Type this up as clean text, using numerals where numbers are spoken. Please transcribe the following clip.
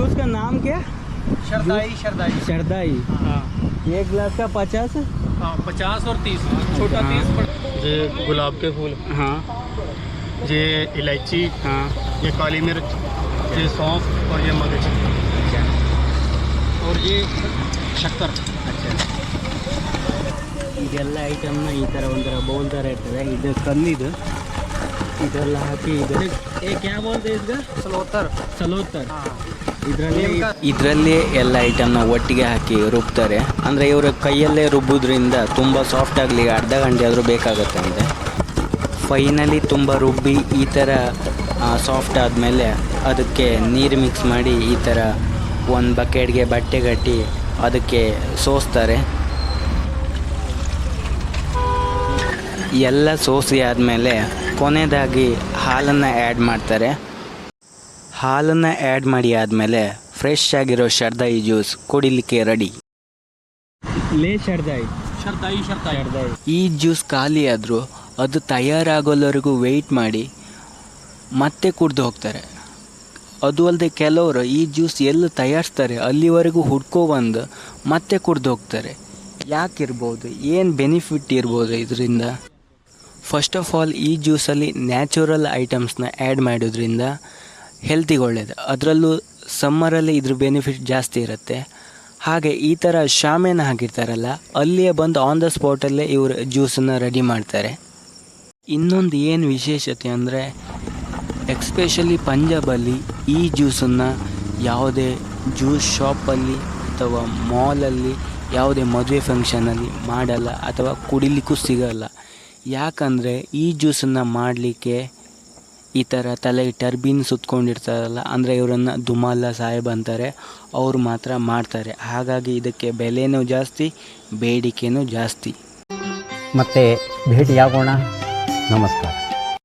Juice का नाम क्या? शरदाई शरदाई शरदाई। हाँ एक गिलास का 50? हाँ 50 और 30 छोटा हाँ। 30 ये गुलाब के फूल, हाँ ये इलायची, हाँ। ये काली मिर्च, ये सौंफ और ये मगज और ये शक्कर। ಇದೆಲ್ಲ ಐಟಮ್ನ ಈ ಥರ ಒಂಥರ ಬೌಲ್ ಥರ ಇರ್ತದೆ. ಇದು ಕಲ್ಲಿದು ಇದೆಲ್ಲ ಹಾಕಿ ಇದು ಕ್ಯಾ ಬೋಲ್ತೆ ಇದಕ್ಕೆ? सलोतर। ಸಲೋತ್ತರ್. हाँ ಇದರಲ್ಲಿ ಎಲ್ಲ ಐಟಮ್ನ ಒಟ್ಟಿಗೆ ಹಾಕಿ ರುಬ್ತಾರೆ. ಅಂದರೆ ಇವರ ಕೈಯಲ್ಲೇ ರುಬ್ಬೋದ್ರಿಂದ ತುಂಬ ಸಾಫ್ಟ್ ಆಗಲಿ ಅರ್ಧ ಗಂಟೆ ಆದರೂ ಬೇಕಾಗುತ್ತೆ ಅಂತೆ. ಫೈನಲಿ ತುಂಬ ರುಬ್ಬಿ ಈ ಥರ ಸಾಫ್ಟ್ ಆದಮೇಲೆ ಅದಕ್ಕೆ ನೀರು ಮಿಕ್ಸ್ ಮಾಡಿ ಈ ಥರ ಒಂದು ಬಕೆಟ್ಗೆ ಬಟ್ಟೆ ಕಟ್ಟಿ ಅದಕ್ಕೆ ಸೋಸ್ತಾರೆ. ಎಲ್ಲ ಸೋಸಿ ಆದಮೇಲೆ ಕೊನೆಯದಾಗಿ ಹಾಲನ್ನು ಆ್ಯಡ್ ಮಾಡ್ತಾರೆ. ಹಾಲನ್ನು ಆ್ಯಡ್ ಮಾಡಿ ಆದಮೇಲೆ ಫ್ರೆಶ್ ಆಗಿರೋ ಶರ್ದಾಯಿ ಜ್ಯೂಸ್ ಕುಡಿಲಿಕ್ಕೆ ರೆಡಿ. शरदाई शरदाई। ಈ ಜ್ಯೂಸ್ ಖಾಲಿ ಆದರೂ ಅದು ತಯಾರಾಗೋವರೆಗೂ ವೆಯ್ಟ್ ಮಾಡಿ ಮತ್ತೆ ಕುಡ್ದು ಹೋಗ್ತಾರೆ. ಅದು ಅಲ್ಲದೆ ಕೆಲವರು ಈ ಜ್ಯೂಸ್ ಎಲ್ಲಿ ತಯಾರಿಸ್ತಾರೆ ಅಲ್ಲಿವರೆಗೂ ಹುಡ್ಕೊಬಂದು ಮತ್ತೆ ಕುಡ್ದು ಹೋಗ್ತಾರೆ. ಯಾಕಿರ್ಬೋದು, ಏನು ಬೆನಿಫಿಟ್ ಇರ್ಬೋದು ಇದರಿಂದ? ಫಸ್ಟ್ ಆಫ್ ಆಲ್ ಈ ಜ್ಯೂಸಲ್ಲಿ ನ್ಯಾಚುರಲ್ ಐಟಮ್ಸ್ನ ಆ್ಯಡ್ ಮಾಡೋದ್ರಿಂದ ಹೆಲ್ತಿಗೆ ಒಳ್ಳೆಯದು. ಅದರಲ್ಲೂ ಸಮ್ಮರಲ್ಲಿ ಇದ್ರ ಬೆನಿಫಿಟ್ ಜಾಸ್ತಿ ಇರುತ್ತೆ. ಹಾಗೆ ಈ ಥರ ಶಾಮಿಯಾನ ಹಾಕಿರ್ತಾರಲ್ಲ ಅಲ್ಲಿಯೇ ಬಂದು ಆನ್ ದ ಸ್ಪಾಟಲ್ಲೇ ಇವರು ಜ್ಯೂಸನ್ನು ರೆಡಿ ಮಾಡ್ತಾರೆ. ಇನ್ನೊಂದು ಏನು ವಿಶೇಷತೆ ಅಂದರೆ ಎಕ್ಸ್ಪೆಷಲಿ ಪಂಜಾಬಲ್ಲಿ ಈ ಜ್ಯೂಸನ್ನು ಯಾವುದೇ ಜ್ಯೂಸ್ ಶಾಪಲ್ಲಿ ಅಥವಾ ಮಾಲಲ್ಲಿ ಯಾವುದೇ ಮದುವೆ ಫಂಕ್ಷನಲ್ಲಿ ಮಾಡಲ್ಲ ಅಥವಾ ಕುಡಿಲಿಕ್ಕೂ ಸಿಗಲ್ಲ. ಯಾಕಂದರೆ ಈ ಜ್ಯೂಸನ್ನು ಮಾಡಲಿಕ್ಕೆ ಈ ಥರ ತಲೆಗೆ ಟರ್ಬಿನ್ ಸುತ್ಕೊಂಡಿರ್ತಾರಲ್ಲ, ಅಂದರೆ ಇವರನ್ನು ದುಮಾಲ ಸಾಹೇಬ್ ಅಂತಾರೆ, ಅವರು ಮಾತ್ರ ಮಾಡ್ತಾರೆ. ಹಾಗಾಗಿ ಇದಕ್ಕೆ ಬೆಲೆನೂ ಜಾಸ್ತಿ, ಬೇಡಿಕೆನೂ ಜಾಸ್ತಿ. ಮತ್ತೆ ಭೇಟಿಯಾಗೋಣ. ನಮಸ್ಕಾರ.